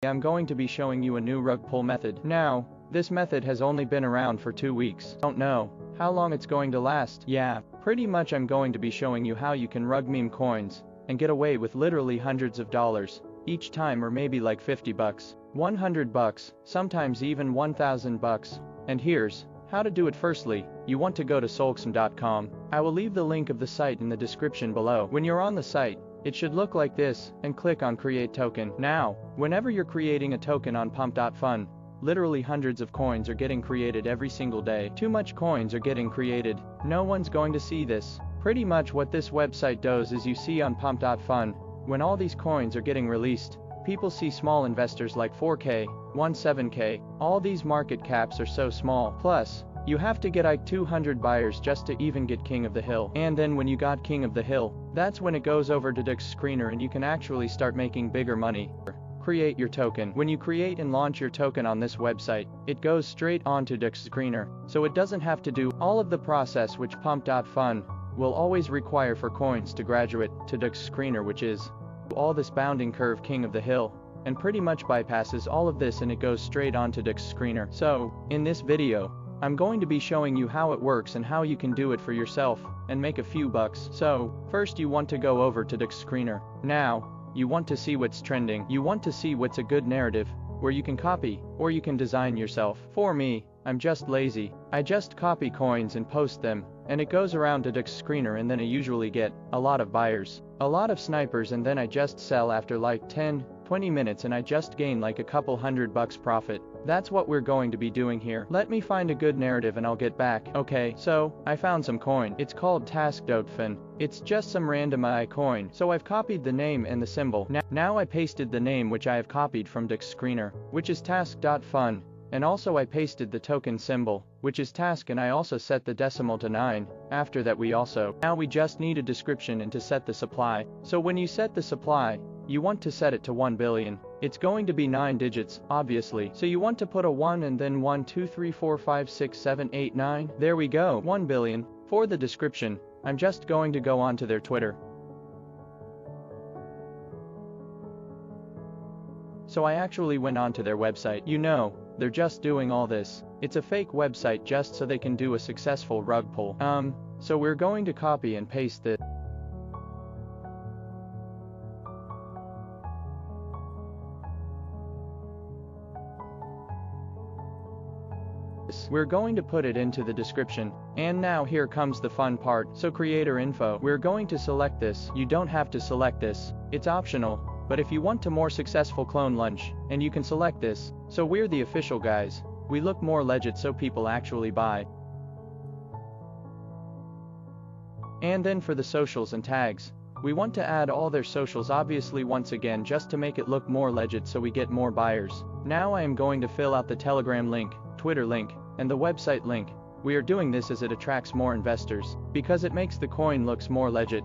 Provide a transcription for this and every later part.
I'm going to be showing you a new rug pull method. Now, this method has only been around for 2 weeks. Don't know how long it's going to last. Yeah, pretty much I'm going to be showing you how you can rug meme coins and get away with literally hundreds of dollars each time, or maybe like 50 bucks, 100 bucks, sometimes even 1,000 bucks. And here's how to do it. Firstly, you want to go to solxm.com. I will leave the link of the site in the description below. When you're on the site, it should look like this, and click on Create Token. Now, whenever you're creating a token on pump.fun, literally hundreds of coins are getting created every single day. Too much coins are getting created. No one's going to see this. Pretty much what this website does is, you see on pump.fun, when all these coins are getting released, people see small investors like 4K, 17K, all these market caps are so small. Plus, you have to get like 200 buyers just to even get King of the Hill. And then when you got King of the Hill, that's when it goes over to DexScreener and you can actually start making bigger money. Create your token. When you create and launch your token on this website, it goes straight on to DexScreener, so it doesn't have to do all of the process which pump.fun will always require for coins to graduate to DexScreener, which is all this bounding curve King of the Hill, and pretty much bypasses all of this and it goes straight on to DexScreener. So, in this video, I'm going to be showing you how it works and how you can do it for yourself and make a few bucks. So, first you want to go over to DexScreener. Now, you want to see what's trending. You want to see what's a good narrative, where you can copy, or you can design yourself. For me, I'm just lazy. I just copy coins and post them, and it goes around to DexScreener, and then I usually get a lot of buyers, a lot of snipers, and then I just sell after like 10-20 minutes and I just gain like a couple $100 profit. That's what we're going to be doing here. Let me find a good narrative and I'll get back. Okay, so I found some coin. It's called task.fin. It's just some random AI coin. So I've copied the name and the symbol. Now I pasted the name which I have copied from DexScreener, which is task.fun. And also I pasted the token symbol, which is task, and I also set the decimal to 9. After that now we just need a description and to set the supply. So when you set the supply, you want to set it to 1 billion. It's going to be 9 digits, obviously. So you want to put a 1 and then 1, 2, 3, 4, 5, 6, 7, 8, 9. There we go, 1 billion. For the description, I'm just going to go on to their Twitter. So I actually went onto their website. You know, they're just doing all this. It's a fake website just so they can do a successful rug pull. So we're going to copy and paste this. We're going to put it into the description. And now here comes the fun part. So creator info. We're going to select this. You don't have to select this. It's optional. But if you want to more successful clone lunch, and you can select this. So we're the official guys. We look more legit so people actually buy. And then for the socials and tags, we want to add all their socials, obviously, once again just to make it look more legit so we get more buyers. Now I am going to fill out the Telegram link, Twitter link, and the website link. We are doing this as it attracts more investors, because it makes the coin looks more legit.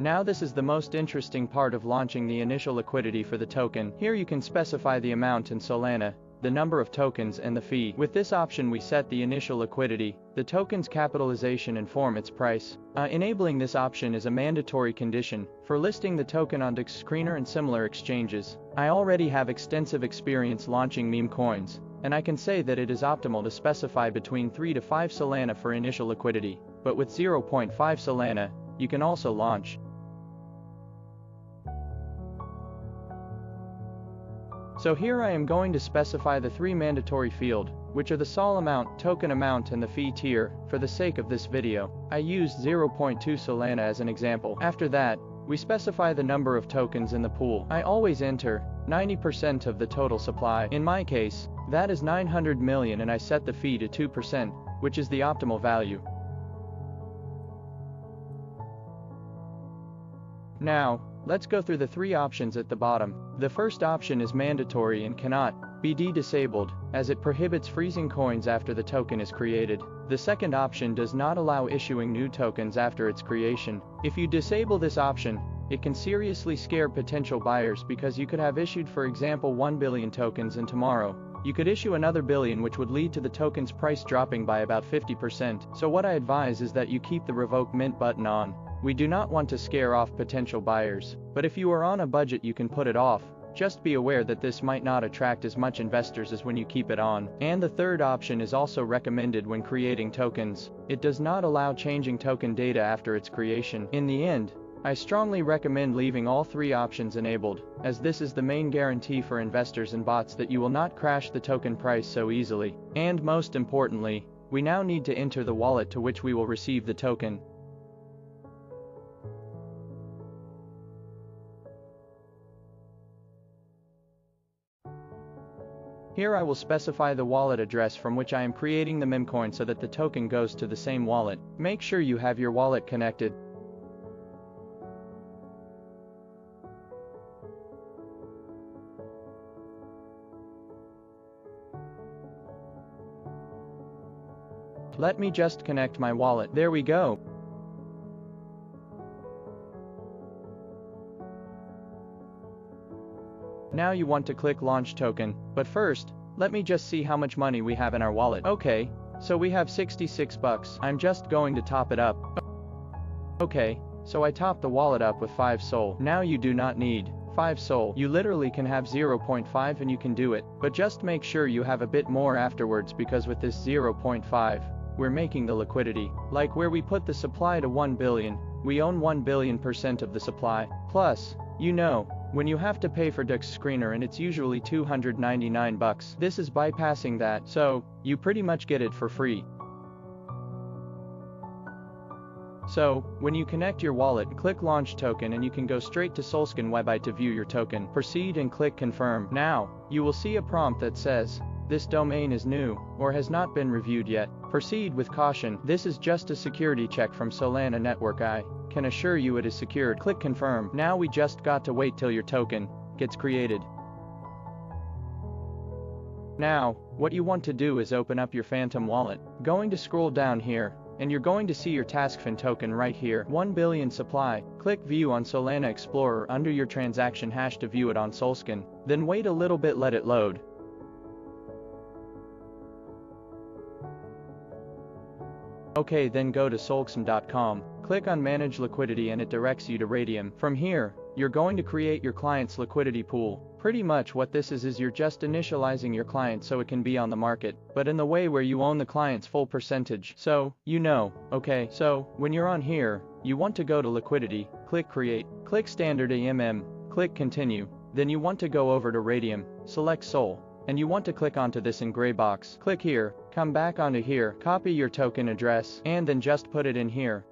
Now this is the most interesting part of launching the initial liquidity for the token. Here you can specify the amount in Solana, the number of tokens, and the fee. With this option we set the initial liquidity, the token's capitalization, and form its price. Enabling this option is a mandatory condition for listing the token on DexScreener and similar exchanges. I already have extensive experience launching meme coins, and I can say that it is optimal to specify between 3 to 5 Solana for initial liquidity, but with 0.5 Solana, you can also launch. So here I am going to specify the 3 mandatory field, which are the sol amount, token amount, and the fee tier. For the sake of this video, I used 0.2 Solana as an example. After that, We specify the number of tokens in the pool. I always enter 90% of the total supply. In my case, that is 900 million, and I set the fee to 2%, which is the optimal value. Now, let's go through the three options at the bottom. The first option is mandatory and cannot be disabled, as it prohibits freezing coins after the token is created. The second option does not allow issuing new tokens after its creation. If you disable this option, it can seriously scare potential buyers, because you could have issued, for example, 1 billion tokens, and tomorrow you could issue another billion, which would lead to the token's price dropping by about 50%. So what I advise is that you keep the revoke mint button on. We do not want to scare off potential buyers, but if you are on a budget you can put it off. Just be aware that this might not attract as much investors as when you keep it on. And the third option is also recommended when creating tokens. It does not allow changing token data after its creation. In the end, I strongly recommend leaving all three options enabled, as this is the main guarantee for investors and bots that you will not crash the token price so easily. And most importantly, we now need to enter the wallet to which we will receive the token. Here I will specify the wallet address from which I am creating the meme coin so that the token goes to the same wallet. Make sure you have your wallet connected. Let me just connect my wallet. There we go. Now you want to click launch token, but first, let me just see how much money we have in our wallet. Okay, so we have 66 bucks. I'm just going to top it up. Okay, so I topped the wallet up with 5 SOL. Now you do not need 5 SOL. You literally can have 0.5 and you can do it, but just make sure you have a bit more afterwards, because with this 0.5, we're making the liquidity. Like where we put the supply to 1 billion, we own 1 billion% of the supply. Plus, you know, when you have to pay for DexScreener and it's usually 299 bucks, this is bypassing that, so you pretty much get it for free. So, when you connect your wallet, click launch token and you can go straight to Solskin website to view your token. Proceed and click confirm. Now, you will see a prompt that says, this domain is new, or has not been reviewed yet. Proceed with caution. This is just a security check from Solana Network. I can assure you it is secured. Click confirm. Now we just got to wait till your token gets created. Now, what you want to do is open up your Phantom wallet. Going to scroll down here, and you're going to see your TaskFin token right here. 1 billion supply. Click view on Solana Explorer under your transaction hash to view it on Solskin. Then wait a little bit, let it load. Okay, then go to solskin.com, click on manage liquidity and it directs you to Radium. From here, you're going to create your client's liquidity pool. Pretty much what this is you're just initializing your client so it can be on the market, but in the way where you own the client's full percentage. So, you know, okay, so when you're on here, you want to go to liquidity, click create, click standard AMM, click continue, then you want to go over to Radium, select Sol, and you want to click onto this in gray box. Click here, come back onto here, copy your token address, and then just put it in here.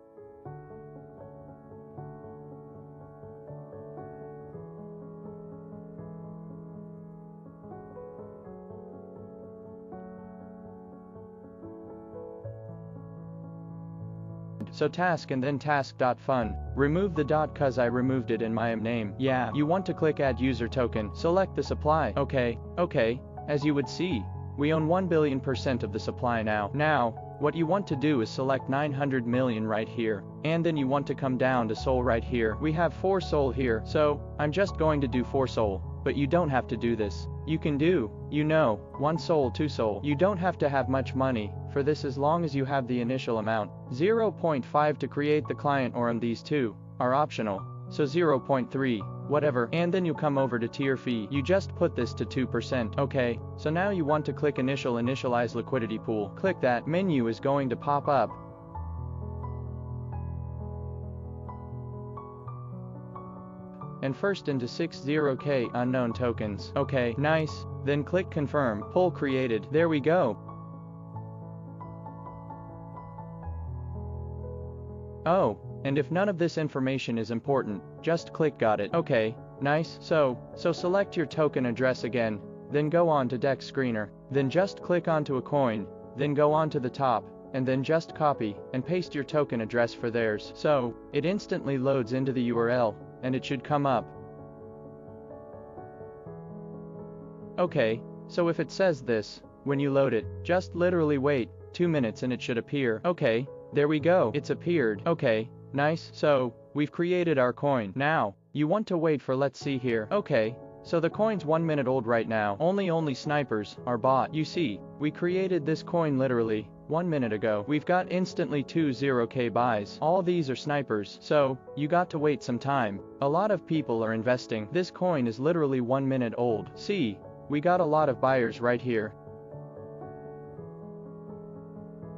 So task and then task.fun. Remove the dot cause I removed it in my name. Yeah, you want to click add user token. Select the supply. Okay, as you would see, we own 1 billion% of the supply now. Now, what you want to do is select 900 million right here, and then you want to come down to SOL right here. We have 4 SOL here, so I'm just going to do 4 SOL, but you don't have to do this. You can do, you know, 1 SOL, 2 SOL. You don't have to have much money for this as long as you have the initial amount. 0.5 to create the client, or these two are optional, so 0.3, whatever, and then you come over to tier fee. You just put this to 2%. Okay, so now you want to click initialize liquidity pool. Click that. Menu is going to pop up. And first into 60k unknown tokens. Okay, nice. Then click confirm. Pool created. There we go. Oh, And if none of this information is important, just click got it. Okay, nice. So select your token address again, then go on to DexScreener, then just click onto a coin, then go on to the top, and then just copy and paste your token address for theirs. So it instantly loads into the URL, and it should come up. Okay, so if it says this, when you load it, just literally wait 2 minutes and it should appear. Okay, there we go, it's appeared. Okay, nice. So we've created our coin. Now, you want to wait for, let's see here. Okay, so the coin's 1 minute old right now. Only snipers are bought. You see, we created this coin literally 1 minute ago. We've got instantly 20k buys. All these are snipers, so you got to wait some time. A lot of people are investing. This coin is literally 1 minute old. See, we got a lot of buyers right here.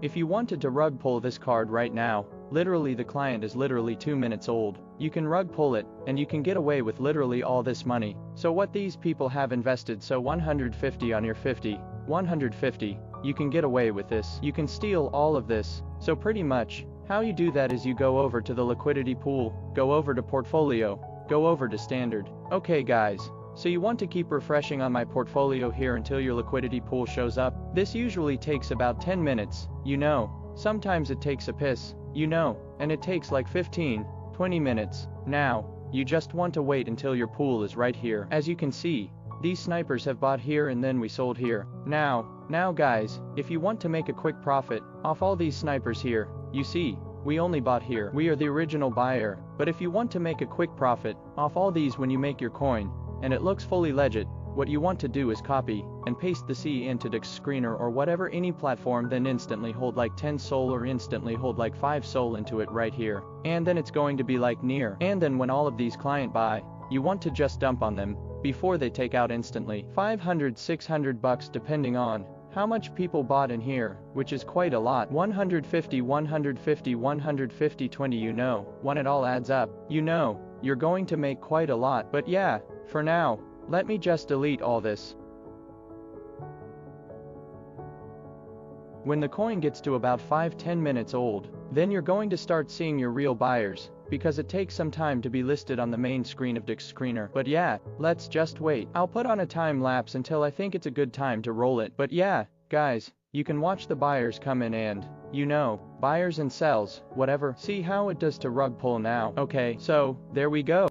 If you wanted to rug pull this card right now, literally the client is literally 2 minutes old. You can rug pull it, and you can get away with literally all this money. So what these people have invested, so 150 on your 50, 150, you can get away with this. You can steal all of this. So pretty much, how you do that is you go over to the liquidity pool, go over to portfolio, go over to standard. Okay guys, so you want to keep refreshing on my portfolio here until your liquidity pool shows up. This usually takes about 10 minutes, you know. Sometimes it takes a piss, you know, and it takes like 15, 20 minutes. Now, you just want to wait until your pool is right here. As you can see, these snipers have bought here and then we sold here. Now guys, if you want to make a quick profit off all these snipers here, you see, we only bought here. We are the original buyer. But if you want to make a quick profit off all these when you make your coin, and it looks fully legit, what you want to do is copy and paste the C into DexScreener or whatever any platform, then instantly hold like 10 SOL or instantly hold like 5 SOL into it right here. And then it's going to be like near. And then when all of these client buy, you want to just dump on them before they take out instantly. 500, 600 bucks depending on how much people bought in here, which is quite a lot. 150, 150, 150, 20, you know, when it all adds up, you know, you're going to make quite a lot. But yeah, for now, let me just delete all this. When the coin gets to about 5-10 minutes old, then you're going to start seeing your real buyers, because it takes some time to be listed on the main screen of DexScreener. But yeah, let's just wait. I'll put on a time lapse until I think it's a good time to roll it. But yeah, guys, you can watch the buyers come in and, you know, buyers and sells, whatever. See how it does to rug pull now. Okay, so, there we go.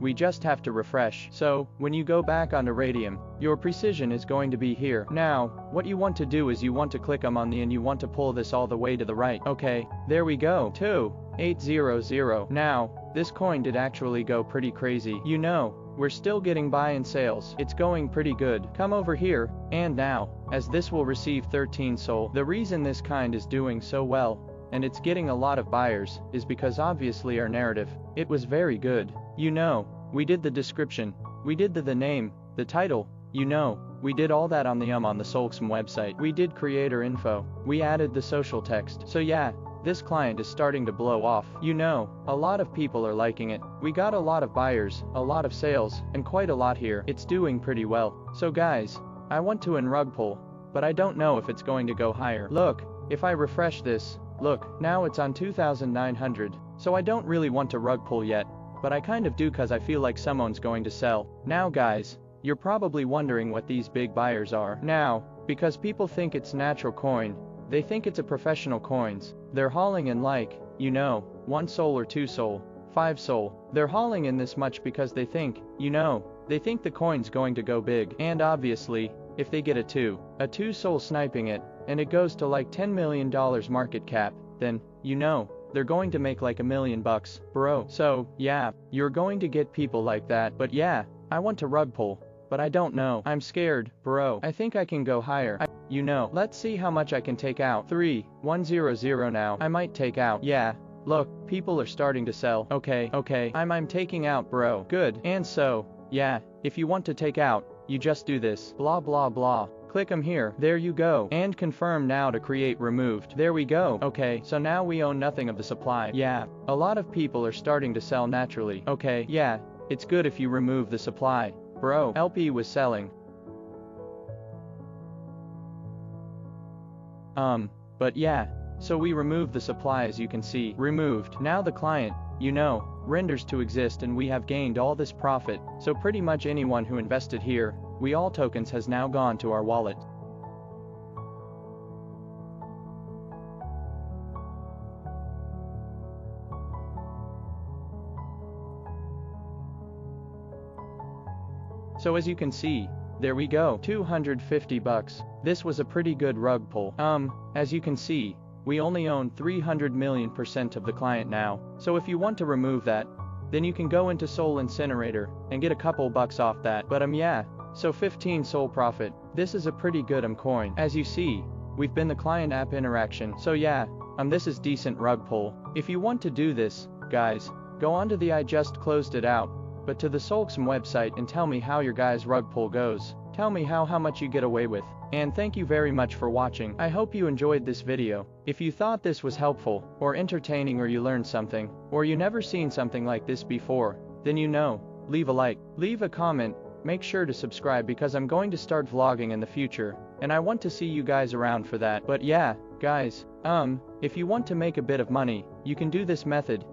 We just have to refresh. So, when you go back onto Radium, your precision is going to be here. Now, what you want to do is you want to click on the and you want to pull this all the way to the right. Okay, there we go. 2800. Now, this coin did actually go pretty crazy. You know, we're still getting buy and sales. It's going pretty good. Come over here, and now, as this will receive 13 SOL. The reason this kind is doing so well, and it's getting a lot of buyers, is because obviously our narrative, it was very good. You know, we did the description, we did the name, the title, you know, we did all that on the Solxm website. We did creator info, we added the social text. So yeah, this client is starting to blow off. You know, a lot of people are liking it. We got a lot of buyers, a lot of sales, and quite a lot here. It's doing pretty well. So guys, I want to rug pull, but I don't know if it's going to go higher. Look, if I refresh this, look, now it's on 2,900. So I don't really want to rug pull yet. But I kind of do cause I feel like someone's going to sell. Now guys, you're probably wondering what these big buyers are. Now, because people think it's natural coin, they think it's a professional coins. They're hauling in like, you know, 1 SOL or 2 SOL, 5 SOL. They're hauling in this much because they think, you know, they think the coin's going to go big. And obviously, if they get a 2 SOL sniping it, and it goes to like $10 million market cap, then, you know, they're going to make like $1 million bucks, bro. So, yeah, you're going to get people like that. But yeah, I want to rug pull, but I don't know. I'm scared, bro. I think I can go higher. You know, let's see how much I can take out. 3,100 now. I might take out. Yeah, look, people are starting to sell. Okay, I'm taking out, bro. Good. And so, yeah, if you want to take out, you just do this, blah blah blah. Click here, there you go, and confirm now to create removed. There we go. Okay, so now we own nothing of the supply. Yeah, a lot of people are starting to sell naturally. Okay, yeah, it's good if you remove the supply. Bro, LP was selling. But yeah, so we removed the supply as you can see. Removed. Now the client, renders to exist and we have gained all this profit. So pretty much anyone who invested here, we all tokens has now gone to our wallet. So as you can see, there we go, 250 bucks. This was a pretty good rug pull. As you can see, we only own 300 million% of the client now. So if you want to remove that, then you can go into Sol Incinerator and get a couple bucks off that. But yeah, so 15 Sol profit. This is a pretty good coin. As you see, we've been the client app interaction. So yeah, this is decent rug pull. If you want to do this, guys, go on to the I just closed it out, but to the Solxm website and tell me how your guys' rug pull goes. Tell me how much you get away with. And thank you very much for watching. I hope you enjoyed this video. If you thought this was helpful, or entertaining, or you learned something, or you never seen something like this before, then leave a like, leave a comment, make sure to subscribe because I'm going to start vlogging in the future, and I want to see you guys around for that. But yeah, guys, if you want to make a bit of money, you can do this method,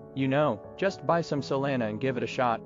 just buy some Solana and give it a shot.